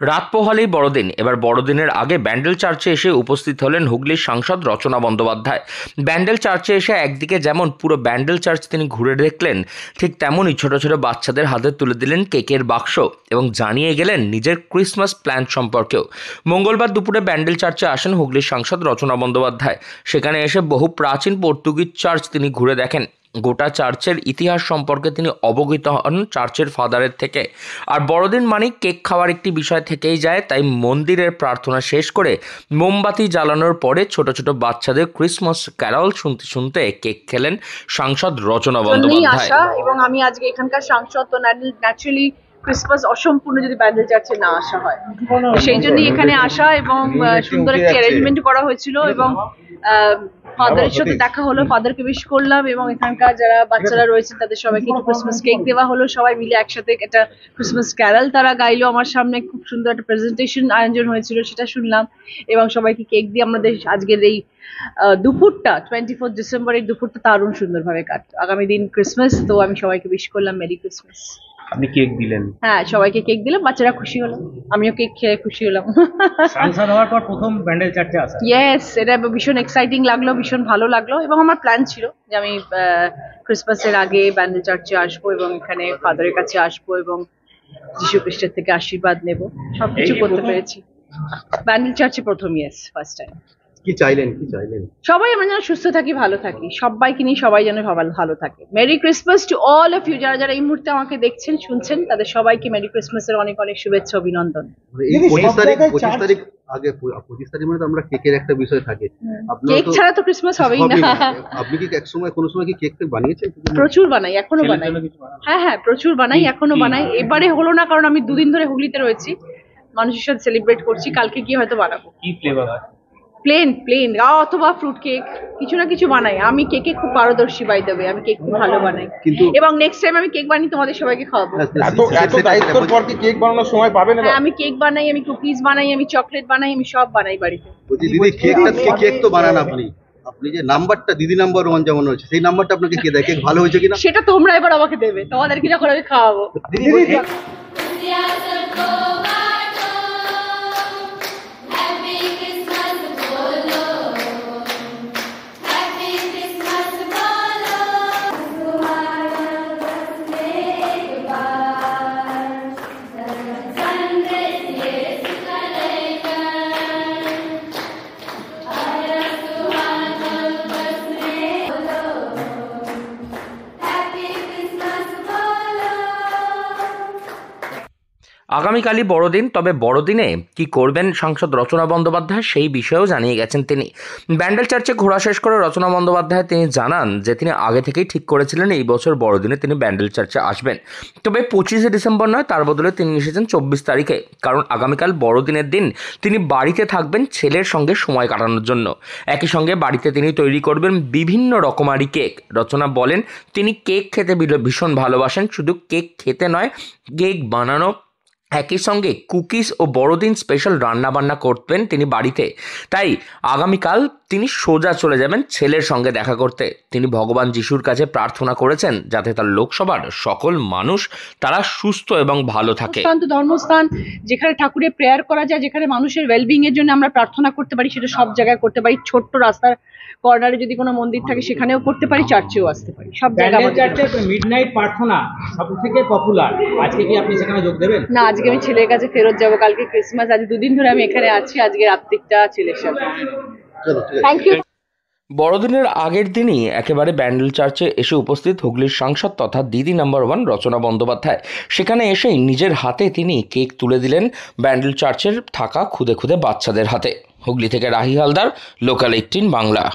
রাত পোহালেই বড়দিন। এবার বড়দিনের আগে ব্যান্ডেল চার্চে এসে উপস্থিত হলেন হুগলির সাংসদ রচনা বন্দ্যোপাধ্যায়। ব্যান্ডেল চার্চে এসে একদিকে যেমন পুরো ব্যান্ডেল চার্চ তিনি ঘুরে দেখলেন, ঠিক তেমনই ছোট ছোট বাচ্চাদের হাতে তুলে দিলেন কেকের বাক্স এবং জানিয়ে গেলেন নিজের ক্রিসমাস প্ল্যান সম্পর্কেও। মঙ্গলবার দুপুরে ব্যান্ডেল চার্চে আসেন হুগলির সাংসদ রচনা বন্দ্যোপাধ্যায়। সেখানে এসে বহু প্রাচীন পর্তুগিজ চার্চ তিনি ঘুরে দেখেন। গোটা চার্চের ইতিহাস সম্পর্কে তিনি অবগত হন চার্চের ফাদারের থেকে। আর বড়দিন মানে কেক খাওয়ার একটি বিষয় থেকেই যায়, তাই মন্দিরের প্রার্থনা শেষ করে মোমবাতি জ্বালানোর পরে ছোট ছোট বাচ্চাদের ক্রিসমাস ক্যারল শুনতে শুনতে কেক খেলেন সাংসদ রচনা বন্দ্যোপাধ্যায়। এবং আমি আজকে এখানকার সাংসদ, তো ন্যাচারালি ক্রিসমাস অসম্পূর্ণ যদি ব্যান্ডেল চার্চে না আসা হয়, সেই জন্যই এখানে আসা এবং সুন্দর একটি অ্যারেঞ্জমেন্ট করা হয়েছিল এবং ফাদারের সাথে দেখা হলো, ফাদারকে উইশ করলাম এবং এখানকার যারা বাচ্চারা রয়েছেন তাদের সবাইকে একটু ক্রিসমাস কেক দেওয়া হলো। সবাই মিলে একসাথে একটা ক্রিসমাস ক্যারল তারা গাইলো আমার সামনে। খুব সুন্দর একটা প্রেজেন্টেশন আয়োজন হয়েছিল, সেটা শুনলাম এবং সবাইকে কেক দিয়ে আমাদের আজকের এই দুপুরটা 24 ডিসেম্বরের দুপুরটা দারুণ সুন্দরভাবে কাটলো। আগামী দিন ক্রিসমাস, তো আমি সবাইকে উইশ করলাম মেরি ক্রিসমাস। আপনি কেক দিলেন? হ্যাঁ, সবাইকে কেক দিলাম, বাচ্চারা খুশি হলো, আমিও কেক খেয়ে খুশি হলাম। সাংসদ হওয়ার পর প্রথম ব্যান্ডেল চার্চে আসা। ইয়েস, এটা ভীষণ এক্সাইটিং লাগলো, ভীষণ ভালো লাগলো এবং আমার প্ল্যান ছিল যে আমি ক্রিসমাসের আগে ব্যান্ডেল চার্চে আসবো এবং এখানে ফাদারের কাছে আসবো এবং যীশু খ্রিস্টের থেকে আশীর্বাদ নেব। সবকিছু করতে পেরেছি ব্যান্ডেল চার্চে প্রথম। Yes, first time. কি চাইলেন সবাই আমরা যেন সুস্থ থাকি, ভালো থাকি, সবাইকে নিয়ে সবাই যেন ভালো থাকে। Merry Christmas to all of you. যারা যারা এই মুহূর্তে আমাকে দেখছেন শুনছেন তাদের সবাইকে মেরি ক্রিসমাসের অনেক অনেক শুভেচ্ছা, অভিনন্দন। এই 25 তারিখ আগে 25 তারিখ মানে তো আমরা কেকের একটা বিষয় থাকে, কেক ছাড়া তো ক্রিসমাস হবেই না। আপনি কি কোনো সময় কি কেক বানিয়েছেন? প্রচুর বানাই, এখনো বানাই। হ্যাঁ, প্রচুর বানাই, এখনো বানাই। এবারে হলো না কারণ আমি দুদিন ধরে হুগলিতে রয়েছি, মানুষের সাথে সেলিব্রেট করছি। কালকে গিয়ে হয়তো বানাবো। কি ফ্লেভার? প্লেন অথবা ফ্রুট কেক, কিছু না কিছু বানাই। আমি কেকে খুব পারদর্শী, বাই দ্য ওয়ে। আমি কেক খুব ভালো বানাই এবং নেক্সট টাইম আমি কেক বানিয়ে তোমাদের সবাইকে খাওয়াবো। এত দায়িত্বের পর কি কেক বানানোর সময় পাবেন? হ্যাঁ, আমি কেক বানাই, আমি কুকিজ বানাই, আমি চকলেট বানাই, আমি সব বানাই বাড়িতে। দিদি কেক তো বানান আপনি যে নাম্বারটা দিদি নাম্বার 1 যেমন হচ্ছে, সেই নাম্বারটা আপনাকে কে দেয়? কেক ভালো হয়েছে কিনা সেটা তোমরা এবার আমাকে দেবে, তোমাদেরকে যখন আমি খাওয়াবো। আগামীকালই বড়দিন, তবে বড়দিনে কি করবেন সাংসদ রচনা বন্দ্যোপাধ্যায় সেই বিষয়েও জানিয়ে গেছেন তিনি। ব্যান্ডেল চার্চে ঘোরা শেষ করে রচনা বন্দ্যোপাধ্যায় তিনি জানান যে তিনি আগে থেকেই ঠিক করেছিলেন এই বছর বড়দিনে তিনি ব্যান্ডেল চার্চে আসবেন, তবে 25 ডিসেম্বর নয়, তার বদলে তিনি এসেছেন 24 তারিখে, কারণ আগামীকাল বড়দিনের দিন তিনি বাড়িতে থাকবেন ছেলের সঙ্গে সময় কাটানোর জন্য। একই সঙ্গে বাড়িতে তিনি তৈরি করবেন বিভিন্ন রকমারি কেক। রচনা বলেন তিনি কেক খেতে ভীষণ ভালোবাসেন, শুধু কেক খেতে নয়, কেক বানানো, একই সঙ্গে কুকিজ ও বড়দিন স্পেশাল রান্নাবান্না করবেন তিনি বাড়িতে। তাই আগামীকাল তিনি সোজা চলে যাবেন ছেলের সঙ্গে দেখা করতে। তিনি ভগবান যিশুর কাছে প্রার্থনা করেছেন যাতে তার লোকসভার সকল মানুষ তারা সুস্থ এবং ভালো থাকে। ধর্মস্থান, যেখানে ঠাকুরের প্রেয়ার করা যায়, যেখানে মানুষের ওয়েলবিং এর জন্য আমরা প্রার্থনা করতে পারি, সেটা সব জায়গায় করতে পারি। ছোট্ট রাস্তার কর্নারে যদি কোনো মন্দির থাকে সেখানেও করতে পারি, চার্চেও আসতে পারি, সব জায়গায়। মিডনাইট প্রার্থনা সবথেকে পপুলার। আজকে কি আপনি সেখানে যোগ দেবেন? না, আজকে আমি ছেলের কাছে ফেরত যাবো। কালকে ক্রিসমাস, আজ দুদিন ধরে আমি এখানে আছি। আজকে রাত্রিটা ছেলের সাথে। Thank you. বড়দিনের আগের দিনই একেবারে ব্যান্ডেল চার্চে এসে উপস্থিত হুগলির সাংসদ তথা দিদি নাম্বার 1 রচনা বন্দ্যোপাধ্যায়। সেখানে এসেই নিজের হাতে তিনি কেক তুলে দিলেন ব্যান্ডেল চার্চের থাকা খুদে খুদে বাচ্চাদের হাতে। হুগলি থেকে রাহি হালদার, লোকাল 18 বাংলা।